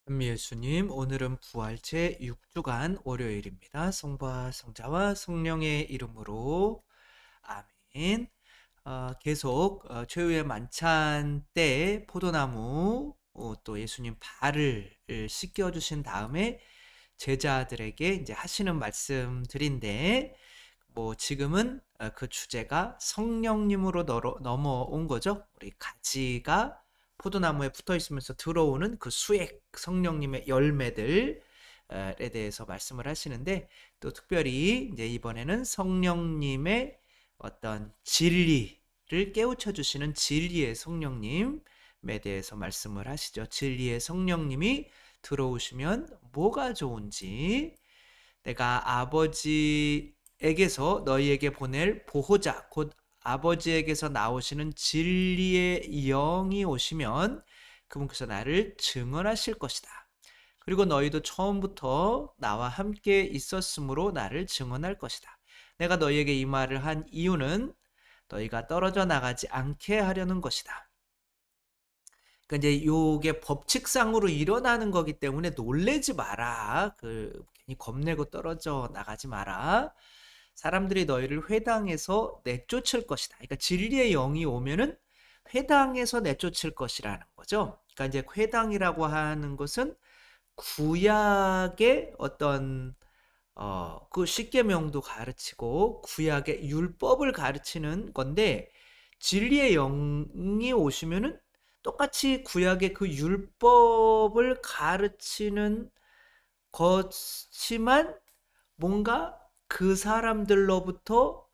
찬미 예수님, 오늘은 부활체 6주간 월요일입니다. 성부와 성자와 성령의 이름으로 아멘. 계속 최후의 만찬 때 포도나무 또 예수님 발을 씻겨 주신 다음에 제자들에게 이제 하시는 말씀들인데, 뭐 지금은 그 주제가 성령님으로 넘어온 거죠. 우리 가지가 포도나무에 붙어 있으면서 들어오는 그 수액 성령님의 열매들에 대해서 말씀을 하시는데, 또 특별히 이제 이번에는 성령님의 어떤 진리를 깨우쳐 주시는 진리의 성령님에 대해서 말씀을 하시죠. 진리의 성령님이 들어오시면 뭐가 좋은지, 내가 아버지에게서 너희에게 보낼 보호자, 곧 아버지에게서 나오시는 진리의 영이 오시면 그분께서 나를 증언하실 것이다. 그리고 너희도 처음부터 나와 함께 있었으므로 나를 증언할 것이다. 내가 너희에게 이 말을 한 이유는 너희가 떨어져 나가지 않게 하려는 것이다. 그러니까 이제 요게 법칙상으로 일어나는 거기 때문에 놀래지 마라. 괜히 겁내고 떨어져 나가지 마라. 사람들이 너희를 회당에서 내쫓을 것이다. 그러니까 진리의 영이 오면은 회당에서 내쫓을 것이라는 거죠. 그러니까 이제 회당이라고 하는 것은 구약의 어떤 그 십계명도 가르치고 구약의 율법을 가르치는 건데, 진리의 영이 오시면은 똑같이 구약의 그 율법을 가르치는 것이지만 뭔가 그 사람들로부터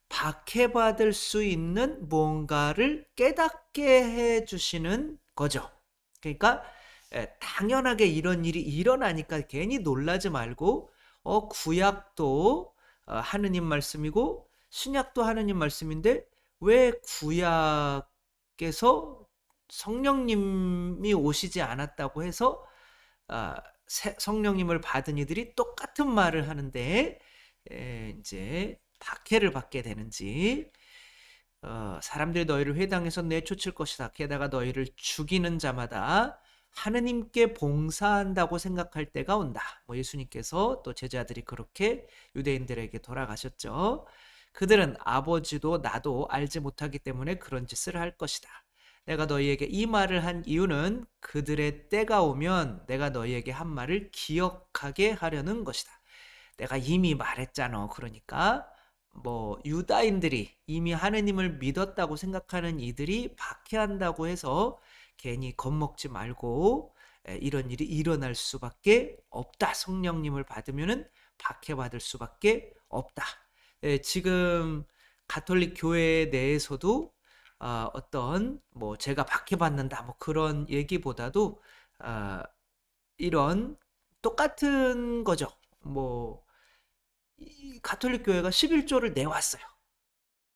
박해받을 수 있는 뭔가를 깨닫게 해 주시는 거죠. 그러니까 당연하게 이런 일이 일어나니까 괜히 놀라지 말고, 구약도 하느님 말씀이고 신약도 하느님 말씀인데 왜 구약에서 성령님이 오시지 않았다고 해서 성령님을 받은 이들이 똑같은 말을 하는데 이제 박해를 받게 되는지, 사람들이 너희를 회당에서 내쫓을 것이다. 게다가 너희를 죽이는 자마다 하느님께 봉사한다고 생각할 때가 온다. 뭐 예수님께서 또 제자들이 그렇게 유대인들에게 돌아가셨죠. 그들은 아버지도 나도 알지 못하기 때문에 그런 짓을 할 것이다. 내가 너희에게 이 말을 한 이유는 그들의 때가 오면 내가 너희에게 한 말을 기억하게 하려는 것이다. 내가 이미 말했잖아. 그러니까 뭐 유다인들이 이미 하느님을 믿었다고 생각하는 이들이 박해한다고 해서 괜히 겁먹지 말고, 이런 일이 일어날 수밖에 없다. 성령님을 받으면은 박해받을 수밖에 없다. 지금 가톨릭 교회 내에서도 어떤 뭐 제가 박해받는다 뭐 그런 얘기보다도 아, 이런 똑같은 거죠. 뭐 이 가톨릭 교회가 11조를 내왔어요.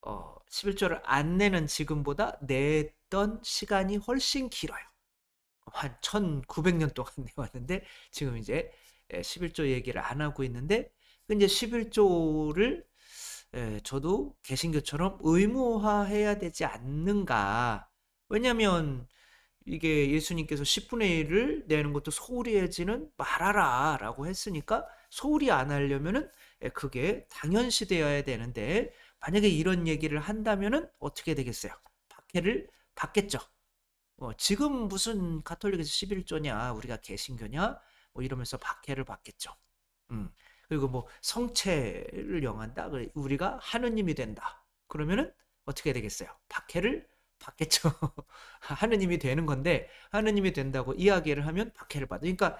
11조를 안 내는 지금보다 냈던 시간이 훨씬 길어요. 한 1900년 동안 내왔는데 지금 이제 11조 얘기를 안 하고 있는데, 이제 11조를 저도 개신교처럼 의무화해야 되지 않는가. 왜냐면 이게 예수님께서 10분의 1을 내는 것도 소홀히 하지는 말아라 라고 했으니까 소홀히 안 하려면은 그게 당연시되어야 되는데, 만약에 이런 얘기를 한다면은 어떻게 되겠어요? 박해를 받겠죠. 지금 무슨 가톨릭에서 11조냐, 우리가 개신교냐, 뭐 이러면서 박해를 받겠죠. 음. 그리고 뭐 성체를 영한다, 우리가 하느님이 된다. 그러면은 어떻게 되겠어요? 박해를 받겠죠. 하느님이 되는 건데 하느님이 된다고 이야기를 하면 박해를 받아. 그러니까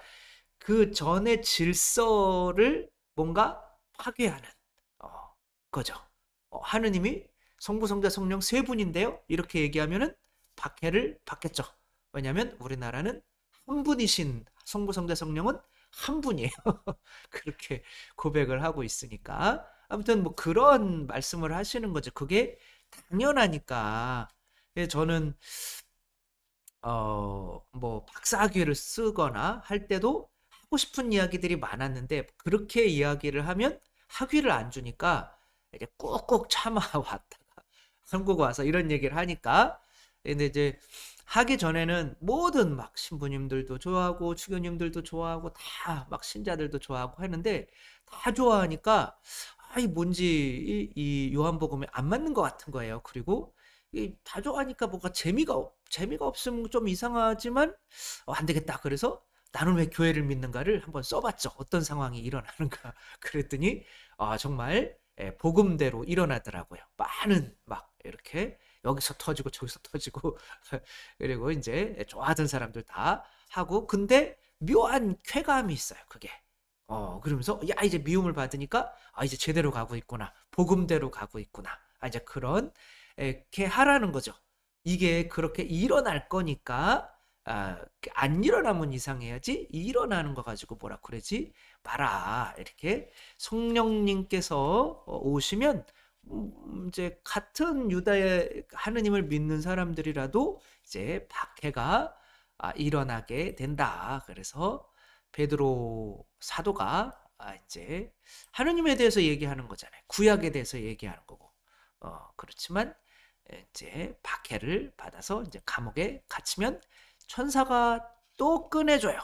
그 전의 질서를 뭔가 파괴하는 어, 거죠. 하느님이 성부, 성자, 성령 세 분인데요. 이렇게 얘기하면은 박해를 받겠죠. 왜냐하면 우리나라는 한 분이신 성부, 성자, 성령은 한 분이에요. 그렇게 고백을 하고 있으니까. 아무튼 뭐 그런 말씀을 하시는 거죠. 그게 당연하니까. 저는 뭐 박사학위를 쓰거나 할 때도 하고 싶은 이야기들이 많았는데, 그렇게 이야기를 하면 학위를 안 주니까 이제 꾹꾹 참아왔다가 한국 와서 이런 얘기를 하니까, 근데 이제 하기 전에는 모든 막 신부님들도 좋아하고 주교님들도 좋아하고 다 막 신자들도 좋아하고 했는데 다 좋아하니까 이 뭔지 이 요한복음에 안 맞는 것 같은 거예요. 그리고 다 좋아하니까 뭔가 재미가 없으면 좀 이상하지만 안 되겠다. 그래서 나는 왜 교회를 믿는가를 한번 써봤죠. 어떤 상황이 일어나는가. 그랬더니 정말 복음대로 일어나더라고요. 많은 막 이렇게 여기서 터지고 저기서 터지고 그리고 이제 좋아하던 사람들 다 하고 근데 묘한 쾌감이 있어요. 그게. 그러면서 야 이제 미움을 받으니까 이제 제대로 가고 있구나. 복음대로 가고 있구나. 이제 그런 이렇게 하라는 거죠. 이게 그렇게 일어날 거니까 안 일어나면 이상해야지 일어나는 거 가지고 뭐라 그러지 마라. 이렇게 성령님께서 오시면 이제 같은 유다의 하느님을 믿는 사람들이라도 이제 박해가 일어나게 된다. 그래서 베드로 사도가 이제 하느님에 대해서 얘기하는 거잖아요. 구약에 대해서 얘기하는 거고. 그렇지만 이제 박해를 받아서 이제 감옥에 갇히면 천사가 또 꺼내줘요.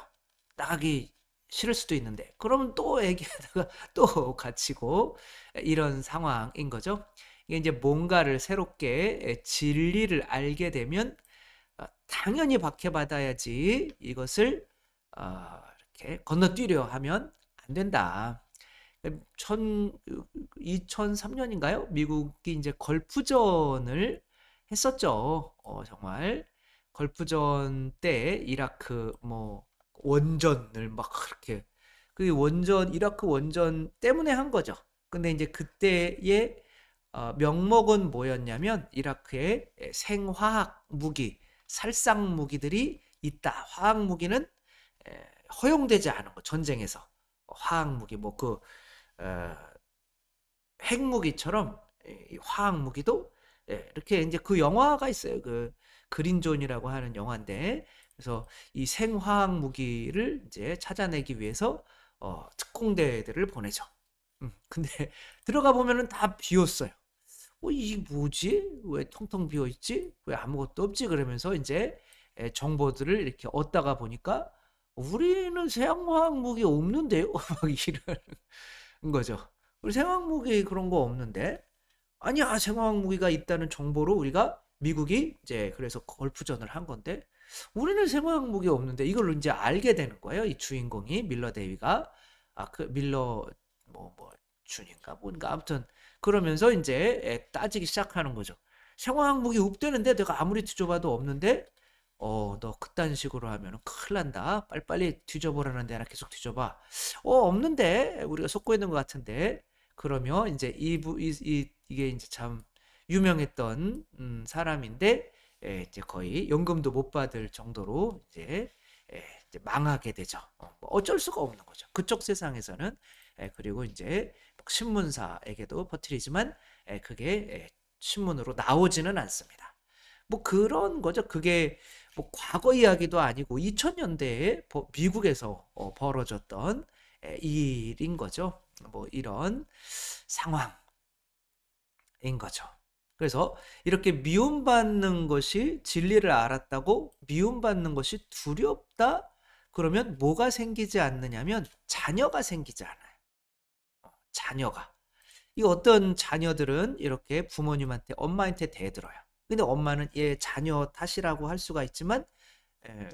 나가기 싫을 수도 있는데 그러면 또 얘기하다가 또 갇히고 이런 상황인 거죠. 이게 이제 뭔가를 새롭게 진리를 알게 되면 당연히 박해받아야지 이것을 이렇게 건너뛰려 하면 안 된다. 2003년인가요? 미국이 이제 걸프전을 했었죠. 정말 걸프전 때 이라크 뭐 원전을 막 그렇게 그 원전 이라크 원전 때문에 한 거죠. 근데 이제 그때의 명목은 뭐였냐면 이라크에 생화학 무기, 살상 무기들이 있다. 화학 무기는 허용되지 않은 거 전쟁에서 화학 무기 뭐그 핵무기처럼 이 화학 무기도 이렇게 이제 그 영화가 있어요. 그 그린존이라고 하는 영화인데 그래서 이 생화학 무기를 이제 찾아내기 위해서 특공대들을 보내죠. 근데 들어가 보면은 다 비었어요. 이게 뭐지? 왜 텅텅 비어 있지? 왜 아무것도 없지? 그러면서 이제 정보들을 이렇게 얻다가 보니까 우리는 생화학 무기 없는데요? 막 이러는 거죠. 우리 생화학 무기 그런 거 없는데? 아니야, 생화학 무기가 있다는 정보로 우리가 미국이 이제 그래서 걸프전을 한 건데 우리는 생화학 무기 없는데 이걸 이제 알게 되는 거예요. 이 주인공이 밀러 데이비가 그 밀러 뭐 준인가 뭔가 아무튼 그러면서 이제 따지기 시작하는 거죠. 생화학 무기 없대는데 내가 아무리 뒤져봐도 없는데 너 그딴 식으로 하면 큰일 난다. 빨리빨리 뒤져보라는데 하나 계속 뒤져봐. 없는데 우리가 속고 있는 것 같은데 그러면 이제 이게 이제 참 유명했던 사람인데 이제 거의 연금도 못 받을 정도로 이제 망하게 되죠. 뭐 어쩔 수가 없는 거죠. 그쪽 세상에서는 그리고 이제 신문사에게도 퍼뜨리지만 그게 신문으로 나오지는 않습니다. 뭐 그런 거죠. 그게 뭐 과거 이야기도 아니고 2000년대에 미국에서 벌어졌던 일인 거죠. 뭐 이런 상황인 거죠. 그래서 이렇게 미움받는 것이 진리를 알았다고 미움받는 것이 두렵다? 그러면 뭐가 생기지 않느냐면 자녀가 생기지 않아요. 자녀가. 이 어떤 자녀들은 이렇게 부모님한테 엄마한테 대들어요. 근데 엄마는 얘 자녀 탓이라고 할 수가 있지만 에,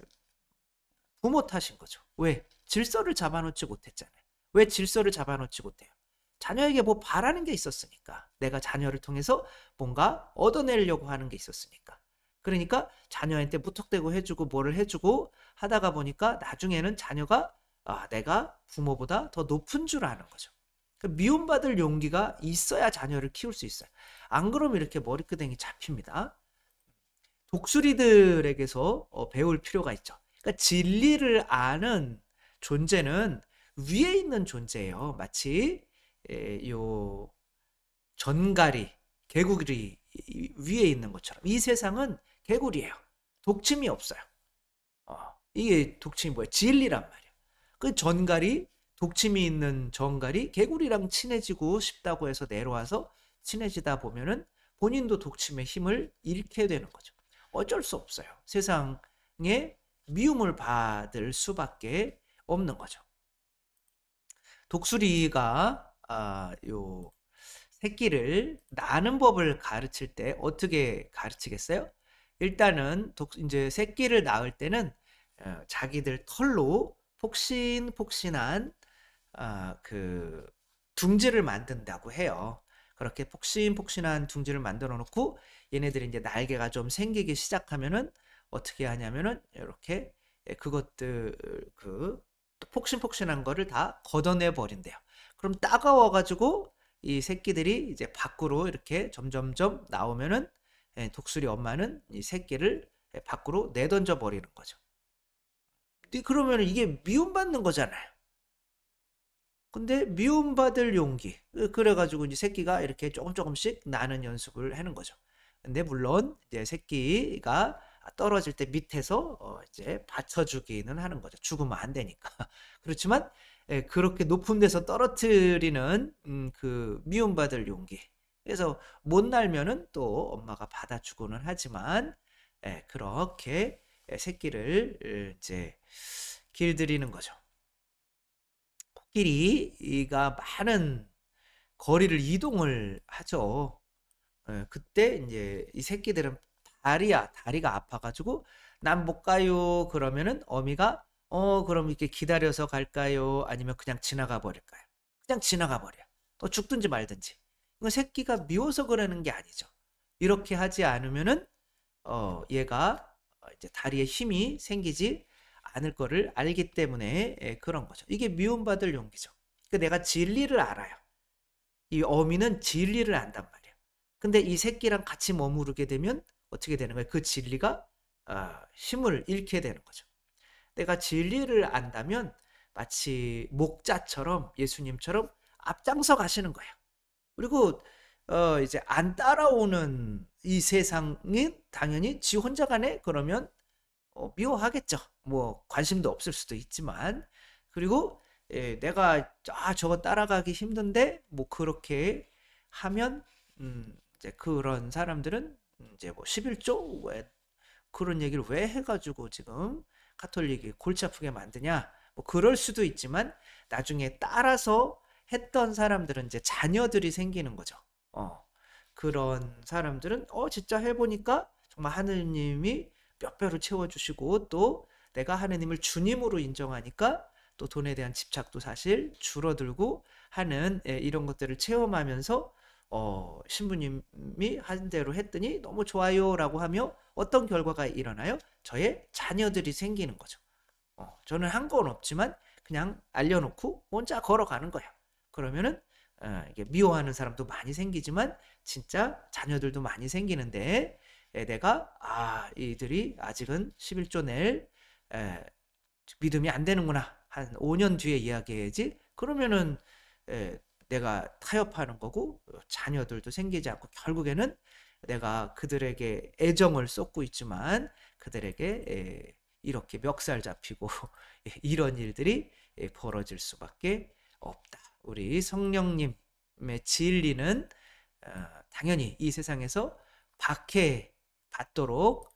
부모 탓인 거죠. 왜? 질서를 잡아놓지 못했잖아요. 왜 질서를 잡아놓지 못해요? 자녀에게 뭐 바라는 게 있었으니까. 내가 자녀를 통해서 뭔가 얻어내려고 하는 게 있었으니까. 그러니까 자녀한테 무턱대고 해주고 뭐를 해주고 하다가 보니까 나중에는 자녀가 내가 부모보다 더 높은 줄 아는 거죠. 미움받을 용기가 있어야 자녀를 키울 수 있어요. 안 그러면 이렇게 머리끄댕이 잡힙니다. 독수리들에게서 배울 필요가 있죠. 그러니까 진리를 아는 존재는 위에 있는 존재예요. 마치 요 전갈이 개구리 위에 있는 것처럼 이 세상은 개구리예요. 독침이 없어요. 이게 독침이 뭐예요? 진리란 말이에요. 그 전갈이 독침이 있는 전갈이 개구리랑 친해지고 싶다고 해서 내려와서 친해지다 보면은 본인도 독침의 힘을 잃게 되는 거죠. 어쩔 수 없어요. 세상에 미움을 받을 수밖에 없는 거죠. 독수리가 요 새끼를 낳는 법을 가르칠 때 어떻게 가르치겠어요? 일단은 이제 새끼를 낳을 때는 자기들 털로 폭신폭신한 그 둥지를 만든다고 해요. 그렇게 폭신폭신한 둥지를 만들어 놓고 얘네들이 이제 날개가 좀 생기기 시작하면은 어떻게 하냐면은 이렇게 그것들 그 폭신폭신한 거를 다 걷어내 버린대요. 그럼 따가워 가지고 이 새끼들이 이제 밖으로 이렇게 점점점 나오면은 독수리 엄마는 이 새끼를 밖으로 내던져 버리는 거죠. 그러면 이게 미움받는 거잖아요. 근데 미움받을 용기. 그래가지고 이제 새끼가 이렇게 조금씩 나는 연습을 하는 거죠. 근데 물론 이제 새끼가 떨어질 때 밑에서 이제 받쳐주기는 하는 거죠. 죽으면 안 되니까. 그렇지만 그렇게 높은 데서 떨어뜨리는 그 미움받을 용기. 그래서 못 날면은 또 엄마가 받아주고는 하지만 그렇게 새끼를 이제 길들이는 거죠. 코끼리가 많은 거리를 이동을 하죠. 그때 이제 이 새끼들은 다리가 아파가지고 난 못 가요. 그러면은 어미가 그럼 이렇게 기다려서 갈까요? 아니면 그냥 지나가 버릴까요? 그냥 지나가 버려. 또 죽든지 말든지. 이건 새끼가 미워서 그러는 게 아니죠. 이렇게 하지 않으면은 얘가 이제 다리에 힘이 생기지 않을 거를 알기 때문에 그런 거죠. 이게 미움받을 용기죠. 그 내가 진리를 알아요. 이 어미는 진리를 안단 말이에요. 근데 이 새끼랑 같이 머무르게 되면 어떻게 되는 거예요? 그 진리가 힘을 잃게 되는 거죠. 내가 진리를 안다면 마치 목자처럼 예수님처럼 앞장서 가시는 거예요. 그리고 이제 안 따라오는 이 세상은 당연히 지 혼자 가네? 그러면 미워하겠죠. 뭐 관심도 없을 수도 있지만 그리고 내가 저거 따라가기 힘든데 뭐 그렇게 하면 이제 그런 사람들은 이제 뭐 11조 왜 그런 얘기를 왜 해가지고 지금 카톨릭이 골치 아프게 만드냐 뭐 그럴 수도 있지만 나중에 따라서 했던 사람들은 이제 자녀들이 생기는 거죠. 그런 사람들은 진짜 해보니까 정말 하느님이 몇 배로 채워주시고 또 내가 하느님을 주님으로 인정하니까 또 돈에 대한 집착도 사실 줄어들고 하는 이런 것들을 체험하면서 신부님이 한 대로 했더니 너무 좋아요라고 하며 어떤 결과가 일어나요? 저의 자녀들이 생기는 거죠. 저는 한 건 없지만 그냥 알려놓고 혼자 걸어가는 거예요. 그러면은 이게 미워하는 사람도 많이 생기지만 진짜 자녀들도 많이 생기는데 내가 이들이 아직은 11조 낼 믿음이 안 되는구나. 한 5년 뒤에 이야기해야지. 그러면은 내가 타협하는 거고 자녀들도 생기지 않고 결국에는 내가 그들에게 애정을 쏟고 있지만 그들에게 이렇게 멱살 잡히고 이런 일들이 벌어질 수밖에 없다. 우리 성령님의 진리는 당연히 이 세상에서 박해받도록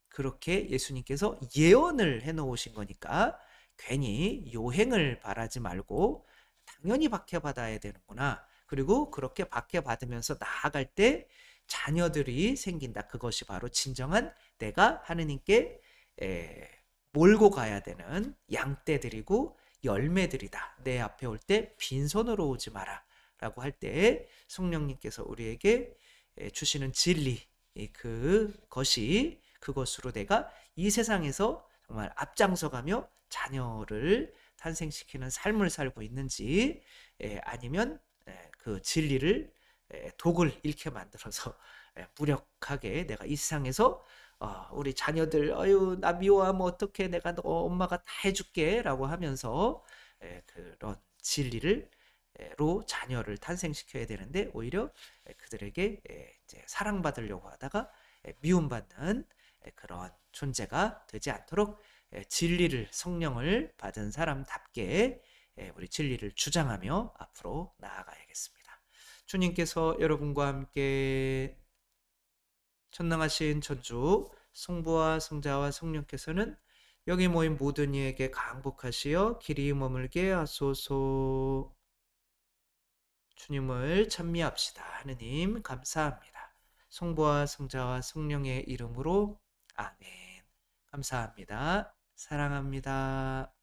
그렇게 예수님께서 예언을 해놓으신 거니까 괜히 요행을 바라지 말고 당연히 박해받아야 되는구나. 그리고 그렇게 박해받으면서 나아갈 때 자녀들이 생긴다. 그것이 바로 진정한 내가 하느님께 몰고 가야 되는 양떼들이고 열매들이다. 내 앞에 올 때 빈손으로 오지 마라. 라고 할 때 성령님께서 우리에게 주시는 진리, 그것으로 내가 이 세상에서 정말 앞장서가며 자녀를 탄생시키는 삶을 살고 있는지 아니면 그 진리를 독을 잃게 만들어서 무력하게 내가 이 세상에서 우리 자녀들 나 미워하면 어떡해 내가 너 엄마가 다 해줄게 라고 하면서 그런 진리를 로 자녀를 탄생시켜야 되는데 오히려 그들에게 이제 사랑받으려고 하다가 미움받는 그런 존재가 되지 않도록 진리를 성령을 받은 사람답게 우리 진리를 주장하며 앞으로 나아가야겠습니다. 주님께서 여러분과 함께 전능하신 천주 성부와 성자와 성령께서는 여기 모인 모든 이에게 강복하시어 길이 머물게 하소서. 주님을 찬미합시다. 하느님 감사합니다. 성부와 성자와 성령의 이름으로 아멘. 감사합니다. 사랑합니다.